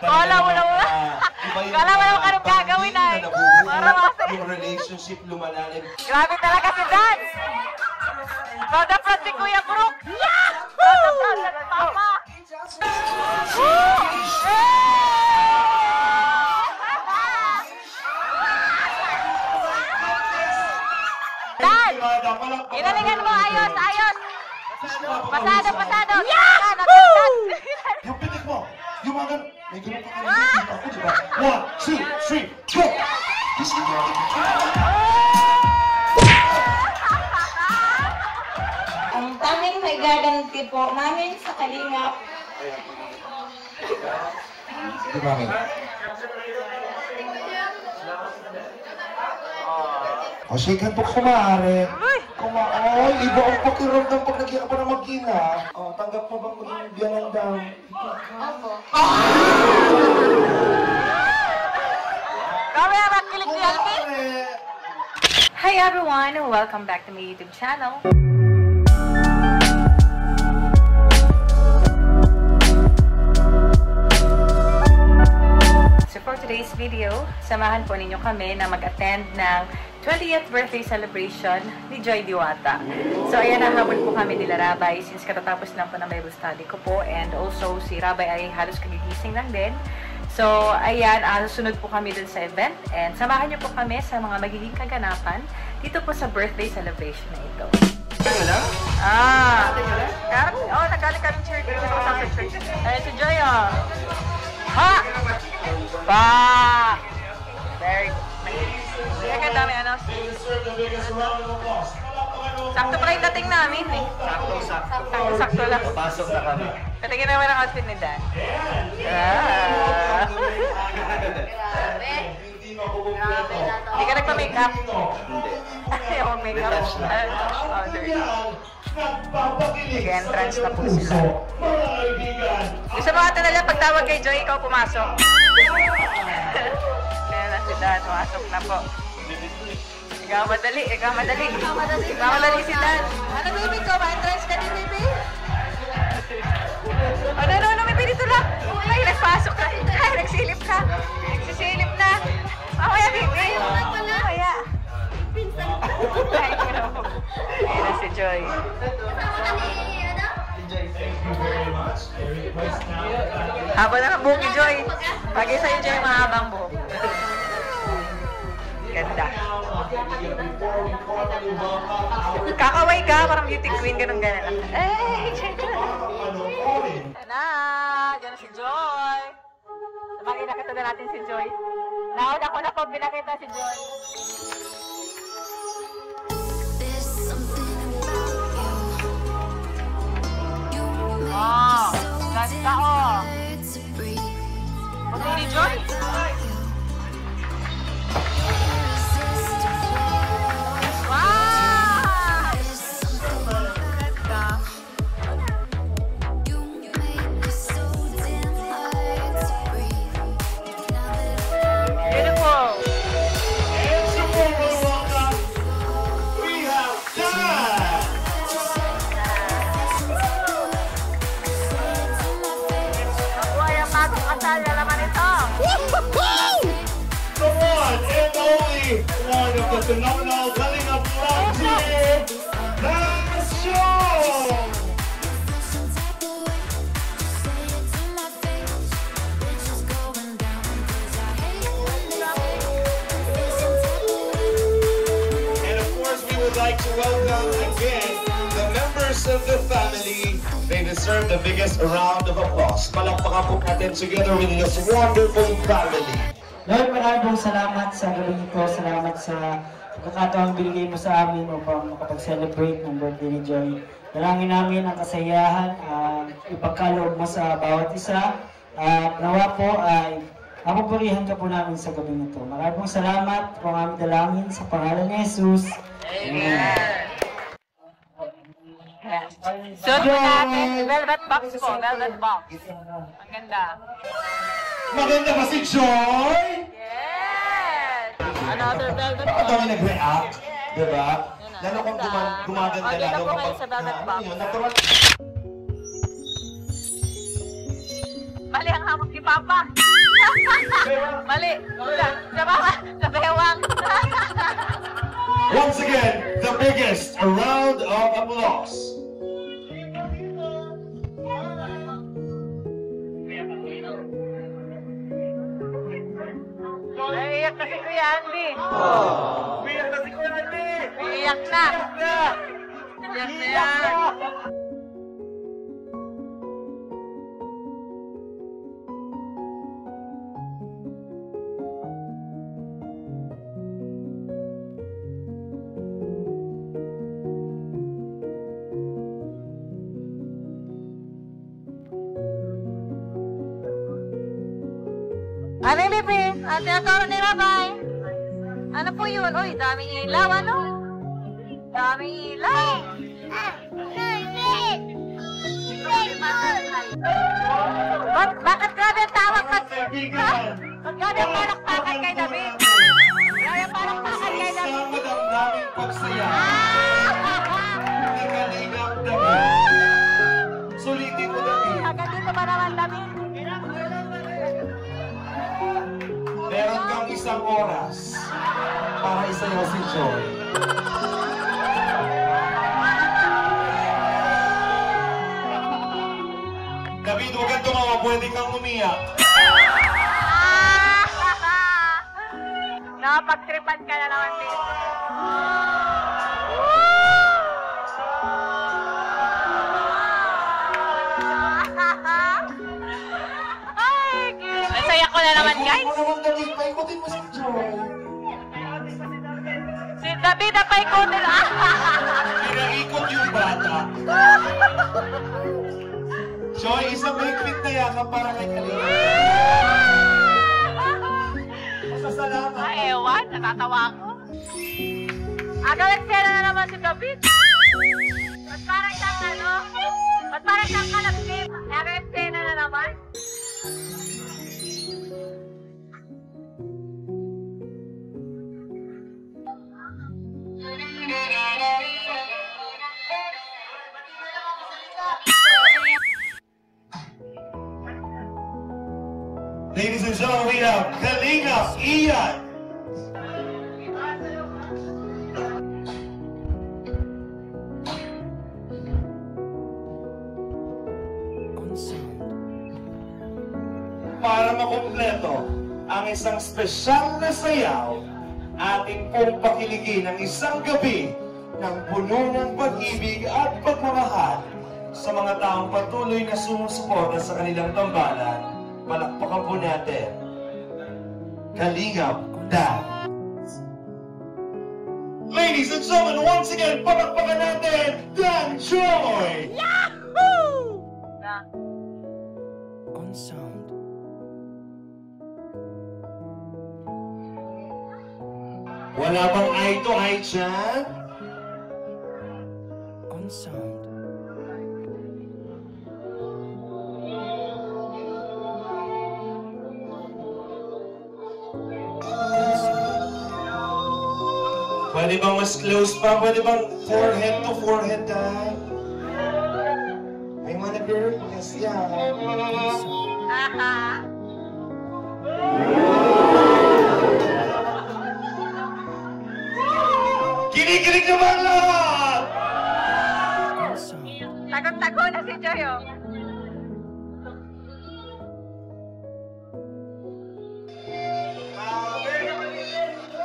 Kala mo naman anong gagawin ay. Para kasi. Yung relationship lumalalim. Grabe talaga si Dan. Proud na proud si Kuya Brook. Yeah! Proud na proud na si Papa. Dan! Ginalingan mo, ayos, ayos. Pasado, pasado. Yeah! Yung pitik mo. Yung mga may ganun pa kanina dito ako, diba? 1, 2, 3, go! Ang tanging may garanti po namin sa Kalingap. Di ba, Mami? O, shake hand po kung maaari. Kumaoy, iba ang pakiramdam pag nagyan pa na mag-ina. O, tanggap mo bang maging biyanang daw? Opo. Hi everyone, and welcome back to my YouTube channel. So for today's video, samahan po ninyo kami na mag-attend ng 20th birthday celebration ni Joy Diwata. So ayan, nahabol po kami nila Rabay since katatapos lang po ng Bible study ko po, and also si Rabay ay halos kagigising lang din. So ayan, susunod po kami dun sa event, and samahan niyo po kami sa mga magiging kaganapan dito po sa birthday celebration na ito. Nagaling kami church. Ayun si Joy, oh. Ha! Pa! Very good. Kaya ka dami, ano? Sakto pa rin dating namin, eh. Sakto lang. Pasok na kami. Patingin naman ang outfit ni Dan. Hindi ka nagpa-makeup? Hindi. Ayaw mag-makeup. Entrance na po sila. Gusto mo ata nalang pagtawag kay Joy, ikaw pumasok. Kaya na si Dan, pumasok na po. Ikaw madali, ikaw madali. Ikaw madali si Dan. Ano baby ko? Ma-entrance ka din baby? Ano, baby dito lang. Ay, nagpasok ka. Ay, nagsilip ka. Nagsisilip na. Mamaya baby. Mamaya. Ay, ayun na si Joy. Haba na ng buhok ni Joy. Bagay sa'yo, Joy, mahabang buhok. Ganda. Kakaway ka, parang beauty queen, ganun-ganon. Eh, na, dyan si Joy. Sabagay, nakita na natin si Joy. Nauna ko na po binakita si Joy. Oh, ganda oh. Puti ni Joy. Wow! Ganda. Beautiful. One of the phenomenal Kalingap Vlog here, Dan Show! And of course, we would like to welcome again the members of the family. They deserve the biggest round of applause. Palakpakan po natin together with this wonderful family. Lord, maraming salamat sa gabi ito. Salamat sa pagkakataong binigay mo sa amin upang makapag-celebrate ng birthday ni Joy. Dalangin namin ang kasayahan, ipagkaloob mo sa bawat isa. Nawa po ay mapupurihan ka po namin sa gabi ito. Maraming salamat po ang aming dalangin sa pangalan ni Jesus. Amen. So, natin, velvet box po, velvet box. Ang ganda. Maganda ba si Joy? Yes! Another velvet box. Bakit kami nag-react? Diba? Lalo kung gumaganda Okay, lalo po kayo sa velvet box. natural. Mali ang hamot ni Papa. Mali. Sa bewang. Once again, the biggest, a round of applause. Naiiyak kasi Kuya Andy. Umiyak na si Kuya Andy! Naiiyak na. Iyak na yan. Ano Lipi? Ate Atoro ni Rabay. Ano po yun? Uy, daming ilaw, ano? Daming ilaw. Bakit grabe ang tawag ka? Ba't grabe ang palakpakan kay David? Grabe ang palakpakan kay David. Isang madamdaming pagsaya. Hindi ka ligang David. Sulitin mo David. Agad dito ba naman David? Meron kang isang oras para isayaw si Joy. David, huwag kang tumawa. Pwede kang umiyak. Nakapagtripan ka na naman dito. Ay, cute. Ang saya ko na naman, guys. Paikutin mo si Joy. Si David na paikutin. Pinaikot yung bata. Joy, isang mahigpit na yakap para kay Kalinga. Masasalamat. Ay, ewan. Natatawa ako. Eksena na naman si David. Ba't parang siyang ano? Ba't parang siyang kalapit? Eksena na naman. Ladies and gentlemen, we have Kalinga Ian. Para makumpleto ang isang espesyal na sayaw, ating pong pakiligin ang isang gabi ng puno ng pag-ibig at pagmamahal sa mga taong patuloy na sumusuporta sa kanilang tambalan. Palakpakan po natin, Kalinga Dad. Ladies and gentlemen, once again, palakpakan natin, Dan Joy! Yahoo! On sound. Wala bang eye to eye dyan? On sound. Pwede bang mas close pa? Pwede bang forehead to forehead tayo? I wanna be her. Yes, yeah. Aha. Kinikilig naman lahat! On sound. Tagot-tago na si Joy, oh.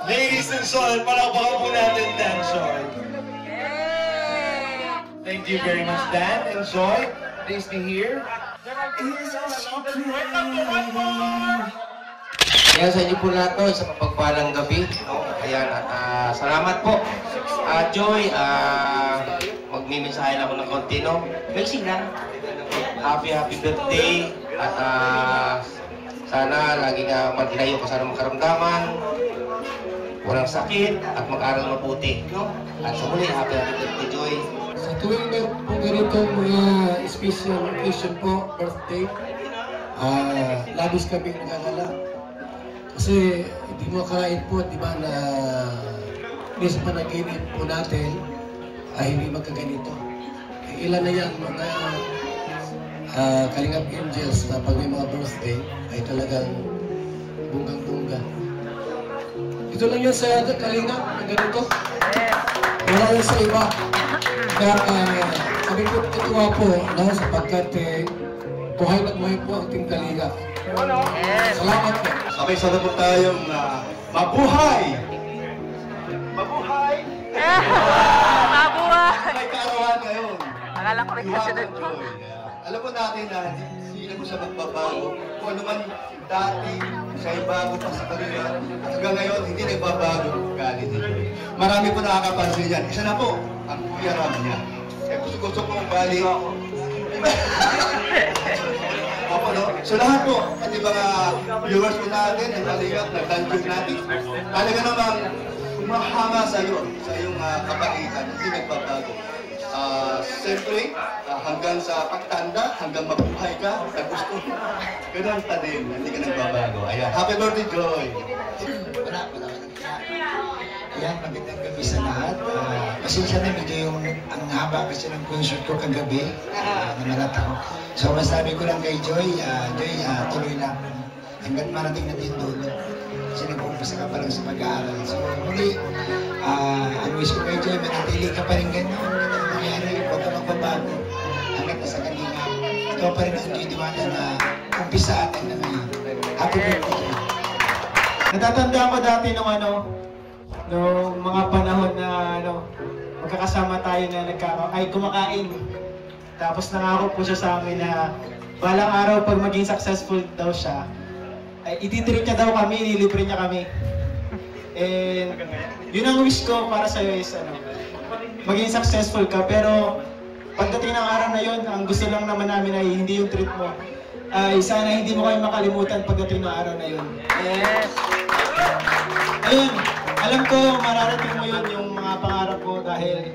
Ladies and gentlemen, palakpakan po natin Dan Joy. Hey! Thank you very much, Dan and Joy. Please be here. Kaya sa inyo po lahat to, sa kapagpalang gabi. No? Ayan, at salamat po. Joy, magmimensahe lang ako ng konti, no? Basic lang. Happy birthday. At sana lagi nga maglayo ka sana magkaramdaman. Walang sakit at mag-aral mabuti. No? At sa muli, happy birthday, Joy. Sa tuwing po ganitong mga special occasion po, birthday, labis kaming nagagala. Kasi hindi mo akalain po, di ba, na sa panaginip po natin ay hindi magkaganito. Ilan na yan, mga Kalingap Angels na pag may mga birthday ay talagang bunggang-bungga. Ito lang yan sa Kalinga, ang ganito. Wala yan sa iba. Kaya kami po natuwa po, no, sapagkat buhay na buhay po ang Team Kalinga. Salamat po. Sabay-sabay po tayong mabuhay! Mabuhay! Mabuhay! May kaarawan ngayon. Akala ko rin kasunod ko. Alam po natin na hindi na po siya magbabago. Kung ano man dati, siya ay bago pa sa kanila. Hanggang ngayon, hindi nagbabago ang ugali ni Joy. Marami po nakakapansin yan. Isa na po, ang Kuya Ram niya. Kaya gusto ko ang bali. Opo, no? So lahat po, at yung mga viewers po natin, nagaligat, nagtanjog natin, talaga namang mahanga sa iyo, sa iyong kabaitan, hindi nagbabago. Siyempre, hanggang sa pagtanda, hanggang mabuhay ka, sa gusto mo, ganun pa din, hindi ka nagbabago. Ayan, happy birthday, Joy! Ayan, magandang gabi sa lahat. Pasensya na medyo yung ang haba kasi ng concert ko kagabi, namalat ako. So masabi ko lang kay Joy, tuloy lang. Hanggang marating natin dulo. Kasi nag-uumpisa ka pa lang sa pag-aaral. So muli, ang wish ko kay Joy, manatili ka pa rin ganyan. Ganyan nangyari, huwag ka magbabago. Hanggang nasa kanina, ikaw pa rin ang Joy Diwata na umpisa atin na ngayon. Happy birthday, Joy. Natatanda ko dati nung mga panahon na magkakasama tayo na kumakain. Tapos nangako po siya sa amin na balang araw pag maging successful daw siya, ay ititreat niya daw kami, ililibre niya kami. And yun ang wish ko para sa'yo is maging successful ka. Pero pagdating ng araw na yun, ang gusto lang naman namin ay hindi yung treat mo. Ay sana hindi mo kayo makalimutan pagdating ng araw na yun. Yes! Ayun, alam ko mararating mo yun yung mga pangarap ko dahil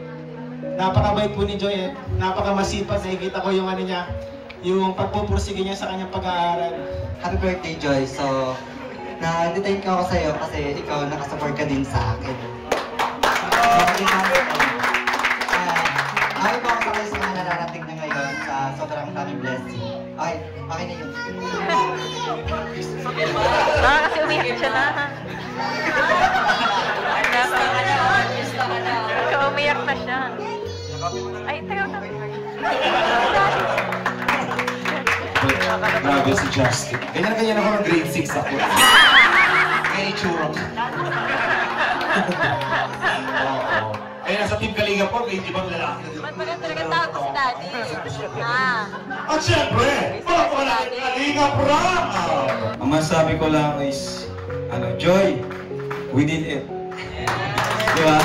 napakabait po ni Joy at napakamasipag. Nakikita ko yung niya, yung pagpupursige niya sa kanyang pag-aaral. Happy birthday, Joy. So, na-detain ko ako sa'yo kasi ikaw nakasupport ka din sa akin. Ayaw ko ako sa mga nararating na ngayon sa sobrang daming blessing. Okay na yun. Kasi umiyak siya na. Umiyak na siya. Ay, tayo na. Grabe si Justin. Ganyan ako ng grade 6 ako. Kaya itsura ko. Kaya nasa Team Kalinga po, may ibang lalaki na dito. Ba't ba talaga tawag ko si Daddy? At syempre, mga Kalinga Pram! Ang masasabi ko lang is, Joy, we did it. Diba?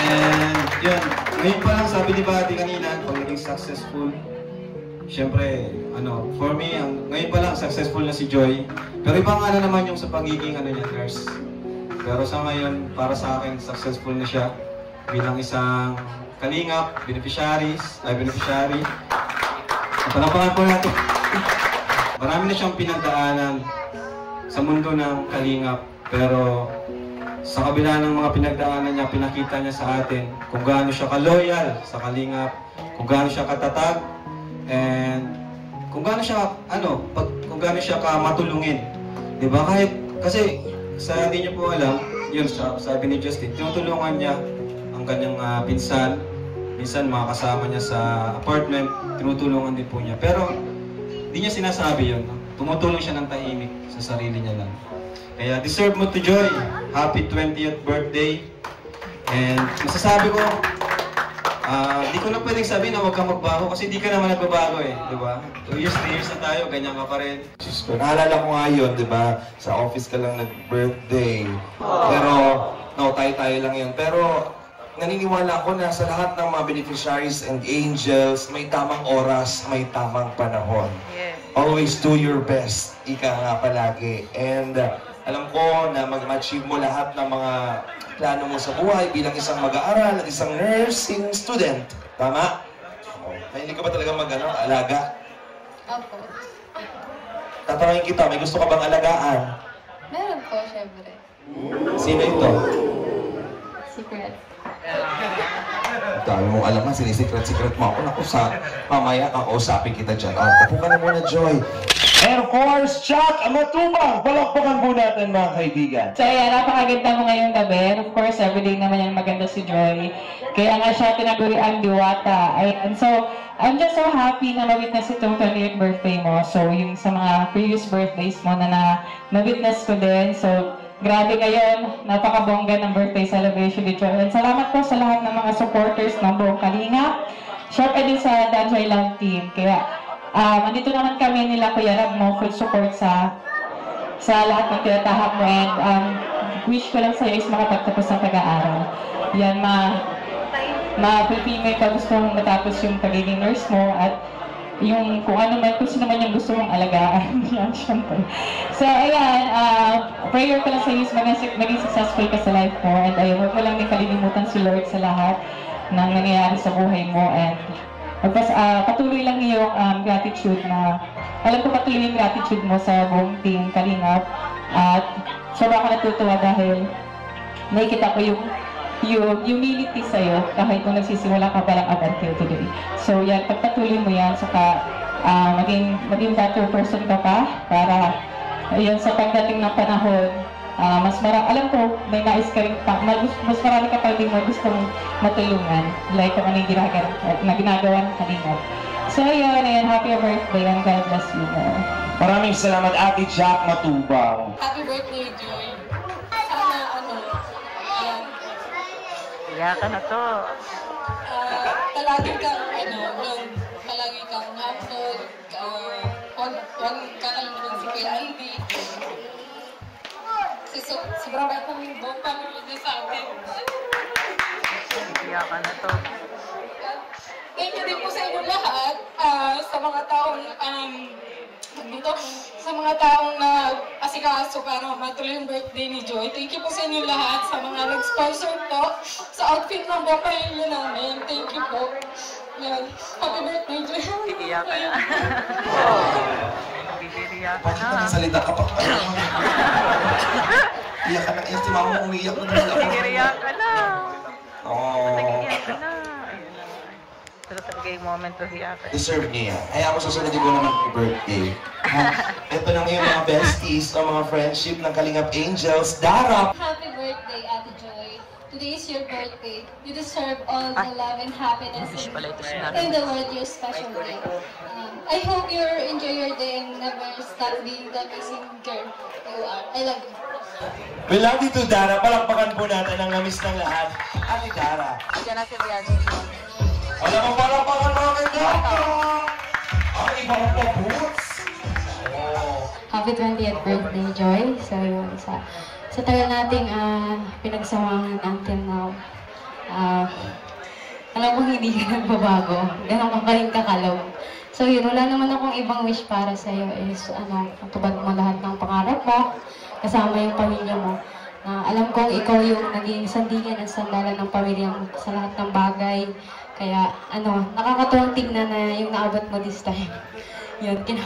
And yun, ngayon pa lang sabi ni Buddy kanina, pag naging successful, syempre, for me, ngayon pa lang successful na si Joy. Pero ibang naman yung sa pagiging nurse. Pero sa ngayon, para sa akin, successful na siya bilang isang kalingap, beneficiary. Palapakan po natin. Marami na siyang pinagdaanan sa mundo ng kalingap. Pero sa kabila ng mga pinagdaanan niya, pinakita niya sa atin kung gaano siya ka-loyal sa kalingap, kung gaano siya katatag, and kung gaano siya, kung gaano siya ka-matulungin. Diba? Kasi hindi niyo po alam, yun sabi ni Justin, tinutulungan niya ang kanyang pinsan. Minsan mga kasama niya sa apartment, tinutulungan din po niya. Pero hindi niya sinasabi yun. Tumutulong siya ng tahimik sa sarili niya lang. Kaya deserve mo to, Joy. Happy 20th birthday. And masasabi ko, di ko na pwedeng sabihin na huwag kang magbago kasi di ka naman nagbabago eh, di ba? 2 years, 3 years na tayo, ganyan ka pa rin. So, naalala ko nga yun, di ba? Sa office ka lang nag-birthday. Pero, tayo-tayo lang yun. Pero, naniniwala ako na sa lahat ng mga beneficiaries and angels, may tamang oras, may tamang panahon. Always do your best. Ika nga palagi. And, alam ko na mag-achieve mo lahat ng mga plano mo sa buhay bilang isang mag-aaral at isang nursing student. Tama? Mahilig ka ba talaga alaga? Opo. Tatanungin kita, may gusto ka bang alagaan? Meron po, syempre. Sino ito? Secret. Dami mong alam na, sinisikret-sikret mo ako. Naku, mamaya kakausapin kita dyan. Upo ka na muna, Joy. And of course, Chuck Matubang. Palakpakan po natin mga kaibigan. So ayan, napakaganda mo ngayong gabi. And of course, everyday naman yan maganda si Joy. Kaya nga siya tinaguri ang Diwata. Ayan, so I'm just so happy na ma-witness itong 28th birthday mo. So yung sa mga previous birthdays mo na na-witness ko din. So grabe ngayon, napakabongga ng birthday celebration ni Joy. And salamat po sa lahat ng mga supporters ng buong Kalinga. Siyempre din sa Danjoy Love Team. Kaya andito naman kami nila Kuya Rab mo, full support sa lahat ng tinatahak mo. And wish ko lang sa'yo is makapagtapos ng pag-aaral. Yan, ma-fulfill mo yung gustong matapos yung pagiging nurse mo at yung kung ano man, kung sino man yung gusto mong alagaan. Yan, syempre. So, ayan, prayer ko lang sa'yo is maging successful ka sa life mo. And ayun, huwag mo lang din kalilimutan si Lord sa lahat ng nangyayari sa buhay mo. And patuloy lang yung gratitude na, alam ko patuloy yung gratitude mo sa buong team Kalingap. At sobrang ako natutuwa dahil nakikita ko yung humility sa'yo kahit nung nagsisimula ka palang up until today. So yan, pagpatuloy mo yan, saka maging better person ka pa para yun sa pagdating ng panahon, alam ko, may nais ka rin pa, mas marami ka pa din mo gustong matulungan, like kung ano yung ginagawa ng Kalingap. So yun, happy birthday and God bless you more. Maraming salamat, Ate Jack Matubang. Happy birthday, Joy. Kaya ka na to. Palagi kang, palagi kang humble, huwag kakalimutan si Kuya Andy. Kasi sobrang bait ng buong pamilya niya sa akin. Kaya ka na to. Thank you din po sa inyo lahat, sa mga taong, sa mga taong asikaso para matuloy yung birthday ni Joy. Thank you po sa inyo lahat, sa mga nag-sponsor po, sa outfit ng pamilya namin. Thank you po. Yan. Happy birthday, Joy. Iiyak ka na. Iiyak ka na. Salita ka pa. Iyak ka na. Si mama mo umiyak na naman ako. Iiyak ka na. Nag-iiyak ka na. Pero talaga yung moment to hiyak. Deserve niya yan. Ay ako susunod ko naman yung birthday. Ito na ngayon mga besties o mga friendship ng Kalingap Angels. Dara! Happy birthday, Ate Joy. Today is your birthday. You deserve all the love and happiness in the world, your special day. I hope you enjoy your day and never stop being the amazing girl you are. I love you. We love you too, Dara. Palakpakan po natin ang namis ng lahat. Ate Dara. Diyan na si Bianchi. Alam mo, palakpakan mga kanya! Ang ibang pa-boots! Happy 20th birthday, Joy. So yun, sa tagal nating pinagsawangan until now, alam mo hindi ka nagbabago. Ganun ka rin kakalaw. So yun, wala naman akong ibang wish para sa'yo is matubad mo lahat ng pangarap mo, kasama yung pamilya mo. Alam kong ikaw yung naging sandigan at sandalan ng pamilya mo sa lahat ng bagay. Kaya nakakatuwang tingnan na yung naabot mo this time. Yun, yun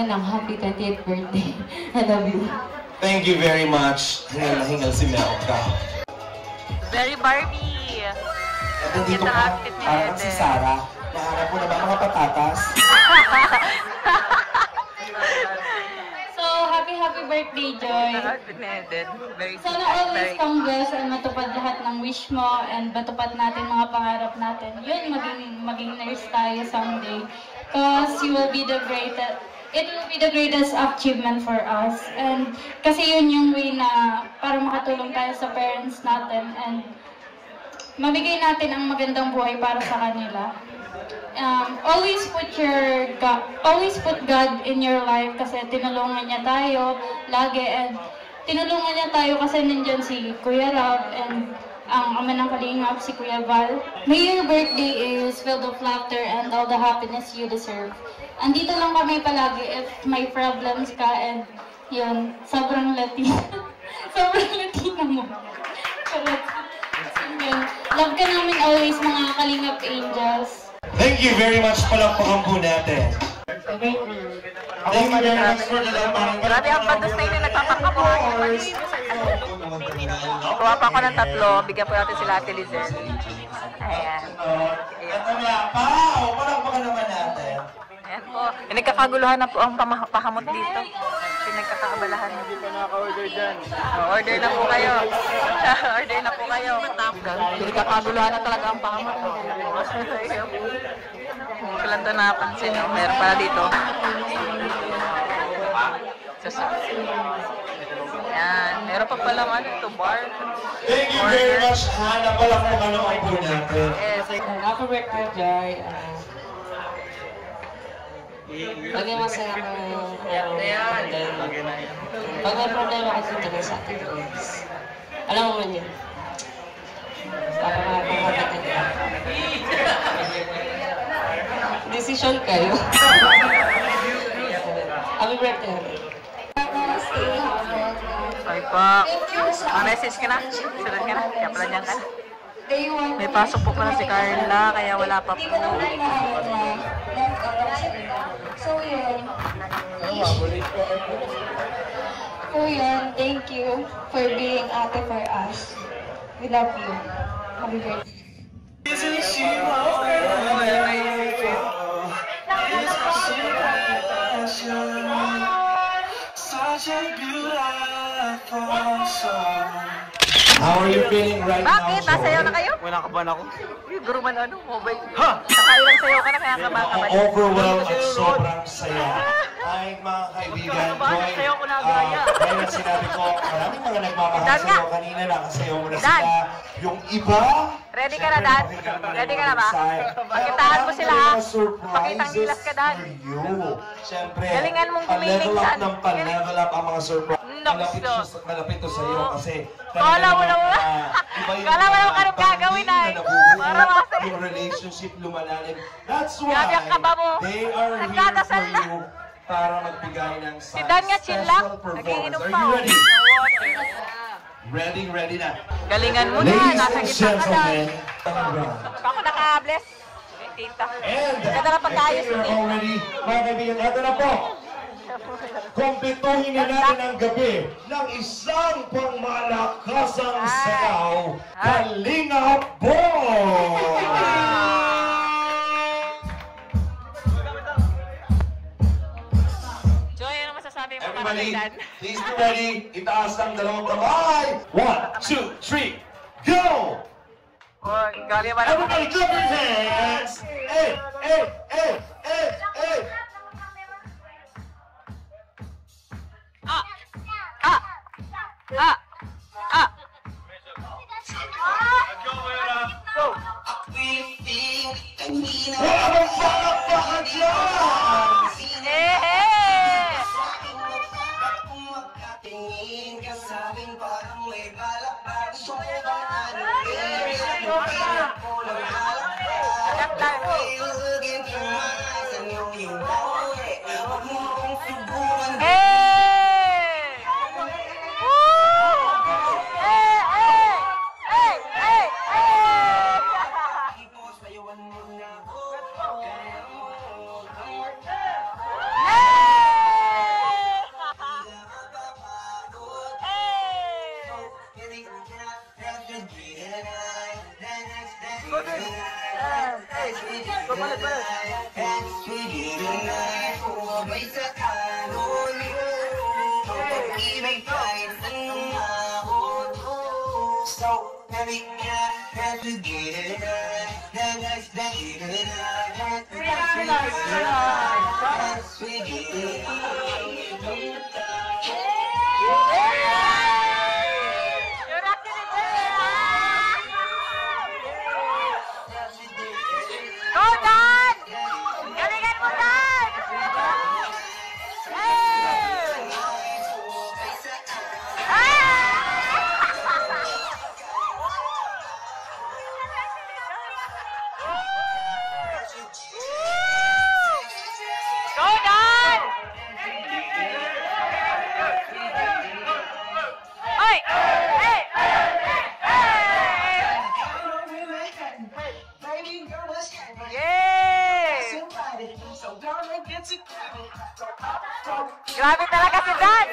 lang, happy 20th birthday. I love you. Thank you very much. Hingal na hingal si Melka. Very Barbie. Nandito ka, parang si Sarah. Nahanap mo na ba mga patatas? So, happy birthday, Joy. Sana always kang blessed and matupad lahat ng wish mo and matupad natin mga pangarap natin. Yun, maging nurse tayo someday. Because you will be the greatest. It will be the greatest achievement for us. And kasi yun yung way na para makatulong tayo sa parents natin and mabigay natin ang magandang buhay para sa kanila. Always put God in your life kasi tinulungan niya tayo lagi and tinulungan niya tayo kasi nandyan si Kuya Rob and ang ama ng Kalingap, si Kuya Val. May your birthday is filled of laughter and all the happiness you deserve. Andito lang kami palagi if may problems ka and yun, sobrang Latina. Sobrang Latina mo. Love ka namin always mga Kalingap Angels. Thank you very much. Palakpakan po natin. Thank you very much for the love. Grabe ang pados na yun, nagpapakabuhan. Kuha pa ako ng 3, bigyan po natin sila Ate Lizel. Ayan. Ito na, Pao! Palakpakan naman natin. Ayan po. Nagkakaguluhan na po ang pahamot dito. Pinagkakaabalahan na. Hindi pa naka-order dyan. Order na po kayo. Order na po kayo. Pinagkakaguluhan na talaga ang pahamot. Hindi ko lang ito napansin. Meron pala dito. Ayan. Meron pa palang ano ito, bar. Thank you very much, Hannah. Palakpakan ang po natin. Yes. Happy birthday, Joy. Lagi masaya ko pag may problema kasi talaga sa atin, alam mo man yun. Decision kayo. Happy birthday. Sorry po. Message ka na. Sunod ka na. Kaya pala dyan ka na. May pasok po pala si Carla, kaya wala pa po. So yun, thank you for being ate for us. We love you. Happy birthday. How are you feeling right now? Bakit? Nasayaw na kayo? Wala ka ba na ako? Guru man ano, mobile. Ha! Nakailang sayaw ka na kaya ka baka ba? Overwhelmed at sobrang saya. Ay, mga kaibigan, Joy, kaya na sinabi ko, maraming mga nagmamahal sa'yo kanina, nakasayaw mo na sila. Yung iba, ready ka na, Dan? Ready ka na ba? Pakitaan mo sila, ha? Pakitang gilas ka, Dan. Siyempre, galingan mong gumiling, Dan. Level up ang mga surprise. Malapit to sa'yo kasi Kala mo naman karong gagawin ay. Para masaya. yung relationship lumalalim. That's why they are here for you para magbigay ng special performance. Are you ready? Ready na. Galingan mo na, nasa gitna ka Dan. Ako naka-bless. Tita. Ganda na pag-ayos And already, mga kaibigan, ito na po. Kumpletuhin na natin ang gabi ng isang pangmalakasang sayaw, Kalinga Boy! Joy, ano masasabi mo? Everybody, please be ready. Itaas ang dalawang kamay. 1, 2, 3, go! Everybody, clap your hands! Hey, hey, hey, hey, hey! Grabe talaga si Dan!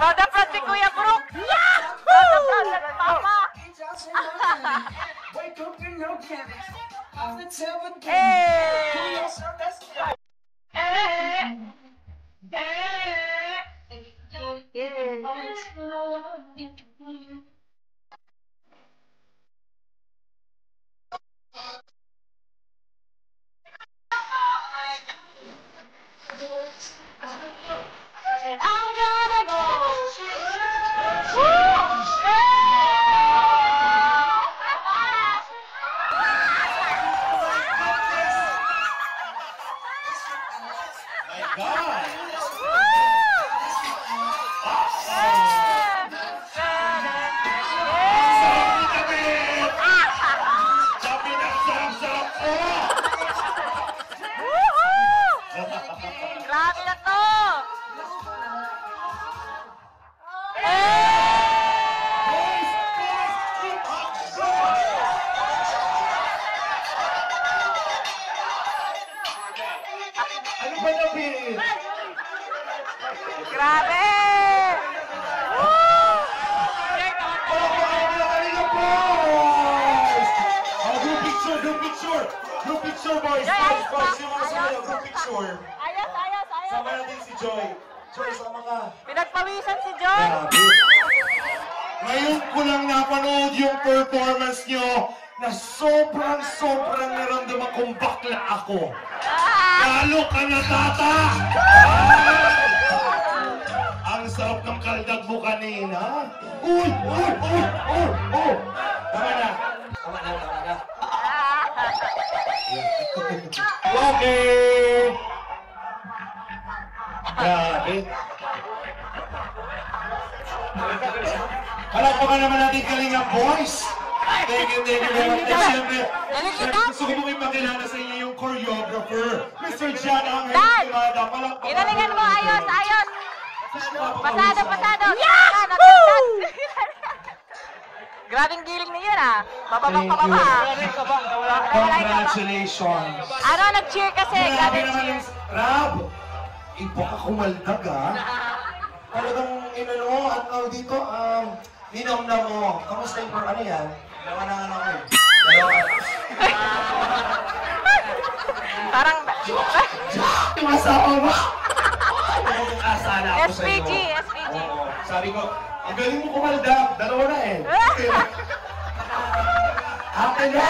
Proud na proud si Kuya Brook! Yeah! Proud na proud na Papa! Grabe na to! Ano ba nabihin? Grabe! Group picture, boys! Boys, yung mga sumayaw, group picture. Ayos! Sama natin si Joy. Joy, sama ka. Pinagpawisan si Joy! Ngayon ko lang napanood yung performance nyo na sobrang naramdaman kong bakla ako. Lalo ka na, tata! Ang sarap ng kaldag mo kanina. Uy! Tama na. Okay! Grabe. Palakpakan naman natin Kalinga Boys. Thank you very much. Siyempre, gusto ko mong ipakilala sa inyo yung choreographer, Mr. John Angel Tumada. Palakpakan. Ginalingan mo, ayos! Pasado! Grabing giling na yun ah. Bababang pababa. Congratulations. Ano, nag-cheer kasi. Grabe naman yung Rab. Iba ka kumaldag ah. Talagang inano, at dito, ninom na mo. Kamusta yung ano yan? Dalawa na nga ako eh. Parang... Yung asawa mo. Asana ako sa'yo. SPG. Oo. Sabi ko, ang galing mo kumaldag. Dalawa na eh. Akin na!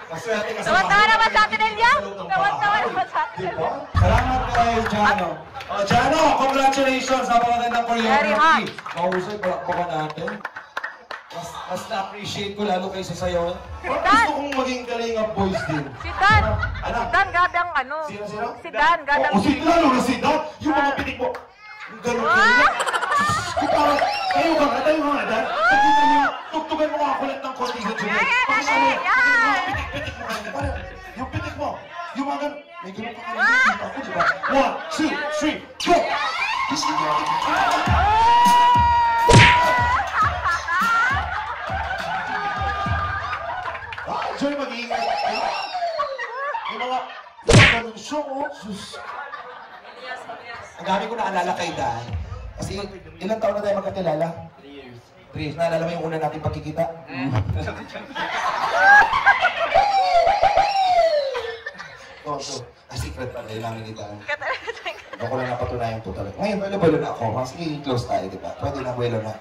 Maswerte ka sa Tawa-tawa naman sa atin, Elian. Tawa-tawa naman sa atin. Salamat po kayo, Jano. Jano, congratulations sa magandang choreography. Mahusay, palakpakan natin. Mas na-appreciate ko lalo kayo sa sayo. Gusto kong maging Kalinga Boys din. Si Dan. Si Dan, gadang ano. Sino? Si Dan, gadang. O, si Dan. Yung mga pitik mo. Yung ganun kayo. Tayo ka nga, Dan. Pagkita niyo, tugtugan mo nga kulit ng konti sa Juliet. Pitik mo nga. Yung pitik mo. Yung mga ganun. May ganun pa kanina ako, diba? 1, 2, 3, go! Joy, mag-iingat kayo. Yung mga ganun siya, oh. Sus. Ang dami ko naalala kay Dan. Kasi ilang taon na tayo magkakilala? 3 years. 3 years. Naalala mo yung una natin pagkikita? Secret pa rin namin ni Dan. Ako lang napatunayan po talaga. Ngayon, buwelo na ako. Mas i-close tayo, di ba? Pwede na, buwelo na.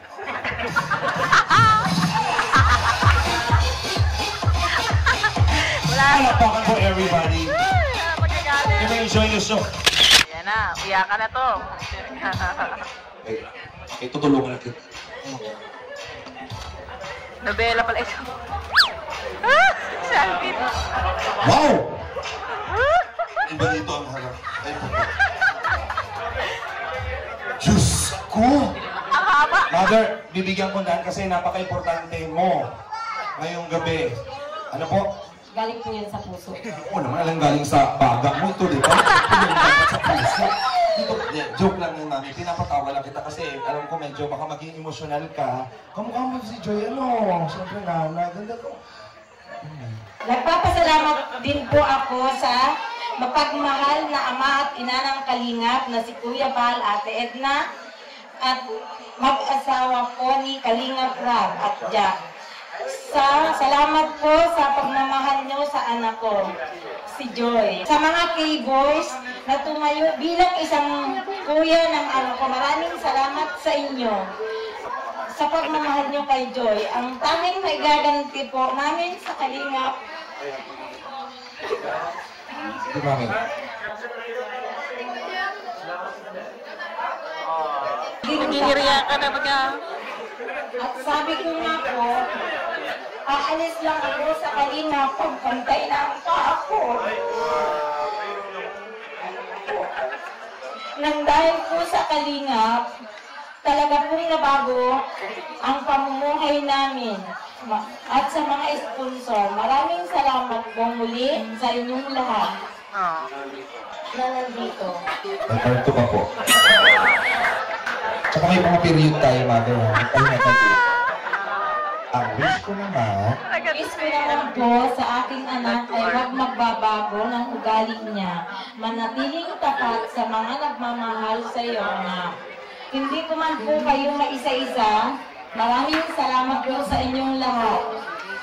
Palakpakan po, everybody. You may enjoy the show. Yan na, uyakan na to. Okay, tutulungan natin. Nobela pala ito. Shalvin. Wow! Iba dito ang harap. Diyos ko! Ang haba! Mother, bibigyan ko Dan kasi napaka-importante mo ngayong gabi. Ano po? Galing po yan sa puso. Oo naman, alang galing sa baga mo ito, di ba? Sa puso. Dito, joke lang yun, mami. Pinapatawa lang kita kasi alam ko medyo baka maging emosyonal ka. Kamukha mo si Joy, ano? Siyempre na, ganda ko. Nagpapasalamat din po ako sa mapagmahal na ama at ina ng Kalingap na si Kuya Bal, Ate Edna, at mag-asawa ko ni Kalingap Rab at Jack. Salamat po sa pagmamahal nyo sa anak ko, si Joy. Sa mga K-boys na tumayo bilang isang kuya ng anak ko, maraming salamat sa inyo sa pagmamahal nyo kay Joy. Ang tanging may gaganti po namin sa Kalingap. Giniriya ka na ba? At sabi ko nga po, aalis lang ako sa Kalingap pagpantay ng ako. Nang dahil po sa Kalingap, talaga pong nabago ang pamumuhay namin. At sa mga sponsor, maraming salamat po muli sa inyong lahat na nandito. Nagkarto ka po. Tsaka may mga period tayo, mother. Ang wish ko naman po sa aking anak ay huwag magbabago ng ugali niya. Manatiling tapat sa mga nagmamahal sa iyo, anak. Hindi ko man po kayo maisa-isa. Maraming salamat po sa inyong lahat.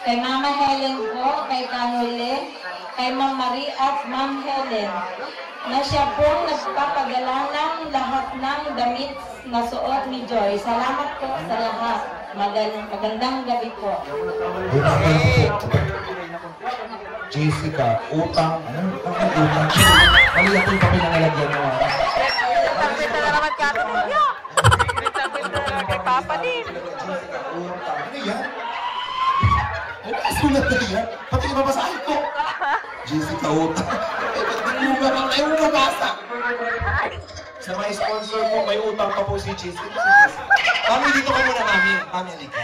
Kay Mama Helen po, kay Kanule, kay Ma'am Marie at Ma'am Helen, na siya po nagpapadala ng lahat ng damit na suot ni Joy. Salamat po sa lahat. Magandang gabi po. Jessica, utang. Ano utang? Mali ako yung kami nangalagyan mo. Nagpinta na naman ka ito ninyo. Nagpinta na naman kay Papa din. Ano yan? Ano kasulat na yan? Pati ibabasahin ko. Jessica, utang. Ayaw mo nabasa. Sa mga sponsor mo, may utang pa po si Jessica. Mami, dito ka muna, Mami. Mami, halika.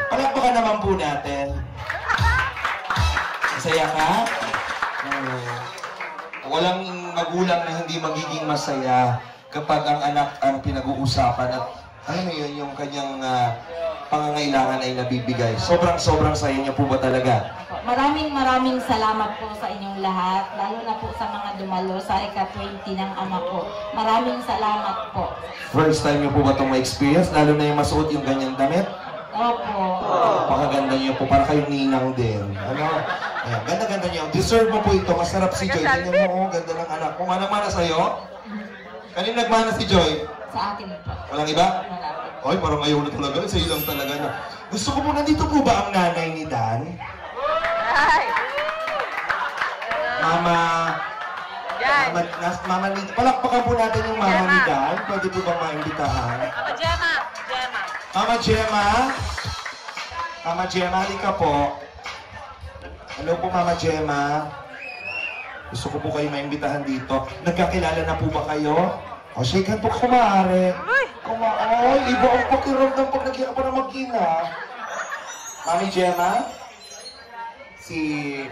Palakpakan naman po natin. Masaya ka? Walang magulang na hindi magiging masaya kapag ang anak ang pinag-uusapan at alam mo yun, yung kanyang pangangailangan ay nabibigay. Sobrang saya niya po ba talaga? Maraming salamat po sa inyong lahat, lalo na po sa mga dumalo sa ika-20 ng ama ko. Maraming salamat po. First time niyo po ba itong ma-experience? Lalo na yung masuot yung ganyang damit? Opo. Pakaganda niyo po, para kayong ninang din. Ano? Ayan, ganda-ganda niyo. Deserve mo po ito. Masarap si Joy. Tingnan mo, ganda ng anak. Kung manang-mana sa'yo? Kanina nagmana si Joy? Sa akin po. Walang iba? Ay, parang ayaw na talaga. Sa'yo lang talaga na. Gusto ko po, nandito po ba ang nanay ni Dan? Mama. Mama ni... Palakpakan po natin yung mama ni Dan. Pwede po ba maimbitahan? Mama Gemma. Mama Gemma. Mama Gemma, halika po. Hello po, Mama Gemma. Gusto ko po kayo maimbitahan dito. Nagkakilala na po ba kayo? O, shake hand po, kumare. Ay, iba ang pakiramdam pag nagyan pa na mag-ina. Mami Gemma? Si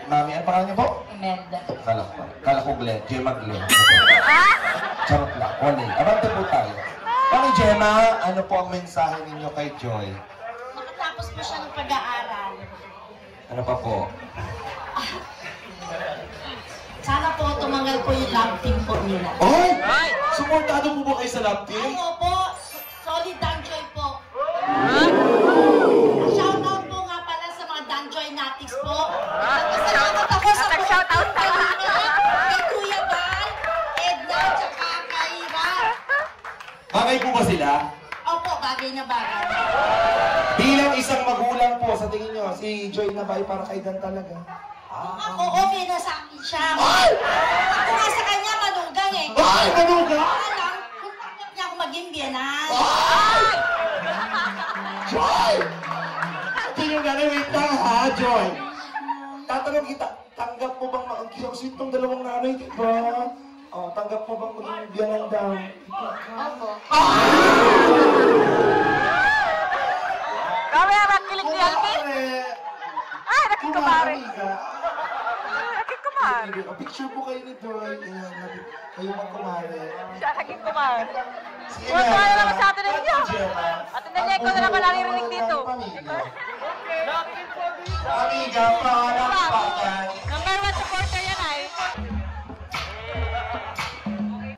Mami, ano pangalan niyo po? Imelda. Kala ko Glenn. Gemma Glenn. Charot lang. Wala. Abante po tayo. Mami Gemma, ano po ang mensahe ninyo kay Joy? Nakatapos po siya ng pag-aaral. Ano pa po? Sana po tumangal po yung love team po nila. Ay! Suportado po ba kayo sa love team? Ay, opo. Solid Danjoy po. Shoutout po nga pala sa mga Danjoy Natics po. Nagpasalamat ako sa Nag-shoutout ka. kay Kuya Bal, Edna, tsaka kay Ra. Bagay po ba sila? Opo, bagay na bagay. Bilang isang magulang po, sa tingin nyo, si Joy na ba ay para kay Dan talaga? Ako, okay na sa akin siya. Ako nga sa kanya, manugang eh. Ay, manugang? Alam, kung tanggap niya ako maging biyanan. Joy! Tingin nga na, wait lang ha, Joy. Tatanong kita, tanggap mo bang mag-sweet tong dalawang nanay, di ba? Oh, tanggap mo bang maging biyanan daw? Opo. Kami ang nakilig ni Alvin. Ay, nakikumari. Nakikumari. Picture po kayo ni Joy. Kayo magkumari. Siya nakikumari. Sige Huwag na. tayo naman sa atin ninyo. At hindi ko na naman naririnig dito. Amiga, palakpakan. Number 1 supporter yan ay.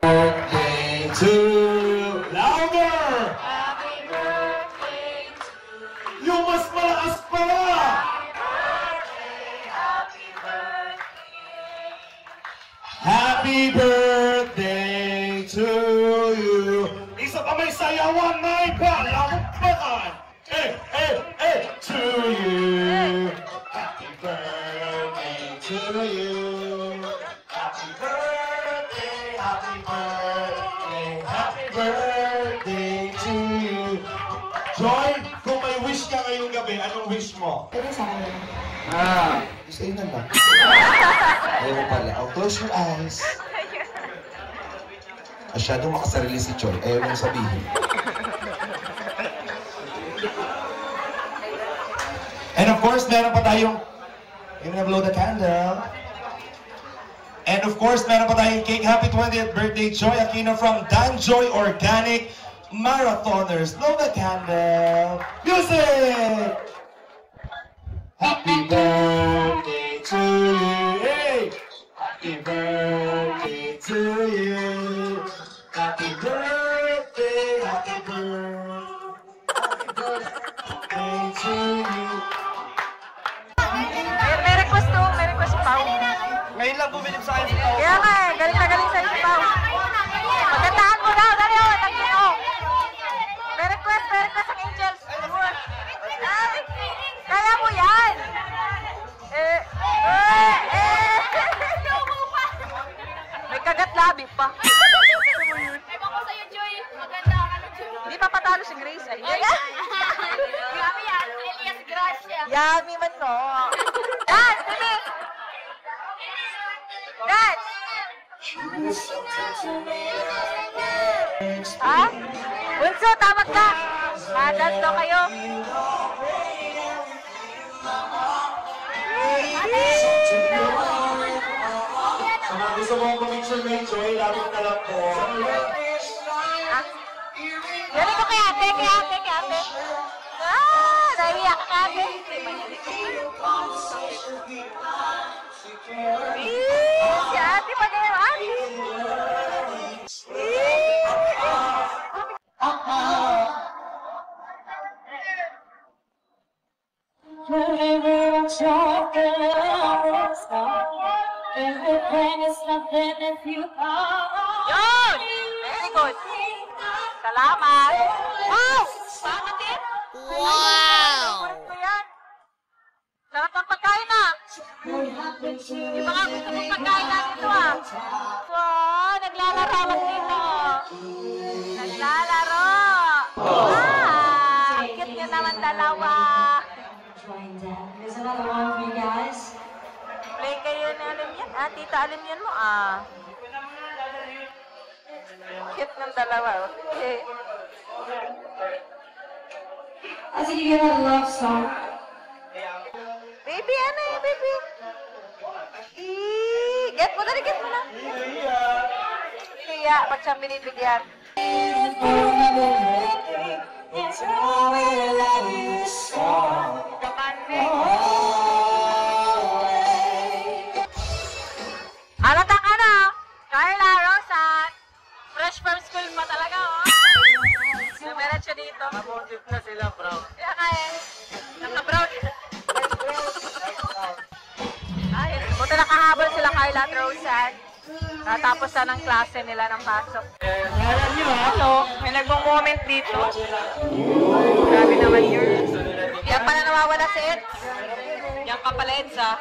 Birthday to louder! Happy birthday to Yung mas malakas pa! Happy birthday to you. Isa pa may sayawan na ipalampakan. To you. Happy birthday to you. Happy birthday, happy birthday, happy birthday to you. Joy, kung may wish ka ngayong gabi, anong wish mo? Pwede sa akin. Sa'yo na lang. Ayaw pala. Oh, close your eyes. Masyadong makasarili si Joy. Ayaw nang sabihin. And of course, meron pa tayong... You're gonna blow the candle. And of course, meron pa tayong cake. Happy 20th birthday, Joy Aquino from Dan Joy Organic Marathoners. Blow the candle. Music! Happy birthday to you. Hey! Happy birthday to you. Happy birthday, happy birthday to you. May request si Pao. Ngayon lang bumilip sa akin si Pao. Kaya nga eh, galing na galing sa'yo si Pao. Magandaan mo daw, dali o, nagkino. May request ang Angels. Kaya mo yan. May kagat labi pa. Ewan ko sa'yo, Joy. Maganda ka na, Joy. Hindi pa patalo si Grace. Ay, Grabe yan. Elias Gracia. yummy man no. Dad, Bibi! Dad! Ha? Bunso, tawag ka! Dad daw kayo. Gusto mo picture may Joy, lapit na lang po. Dali ko kay ate. Naiiyak ka ate. Si ate pa din yung ate. Everything is nothing if you are. Yun! Very good. Salamat. Wow! Bakit din? Wow! Sarap ng pagkain ah. Di ba nga gusto mong pagkain natin ito ah? Wow! Naglalarawan dito. Naglalaro. Wow! Cute nyo naman dalawa. There's another one for you guys. Play kayo na alam yan. Ah, tita, alam yan mo ah. Cute ng dalawa. Okay. I think you get a love song. Baby, ano yun, baby? Get mo na. Kaya, ba't siyang binibigyan? Alata ka na, Carla, Rosa. Fresh from school pa talaga, oh. Numerat siya dito. Mamotive na sila, bro. Kaya ka eh. Naka-brown. Ay, buta nakahabol sila Carla at Rosan. Natapos na ng klase nila ng pasok. Alam nyo, ano? May nagmo-moment dito. Grabe naman yun. Yan pala nawawala si Eds. Yan pa pala Eds, ah.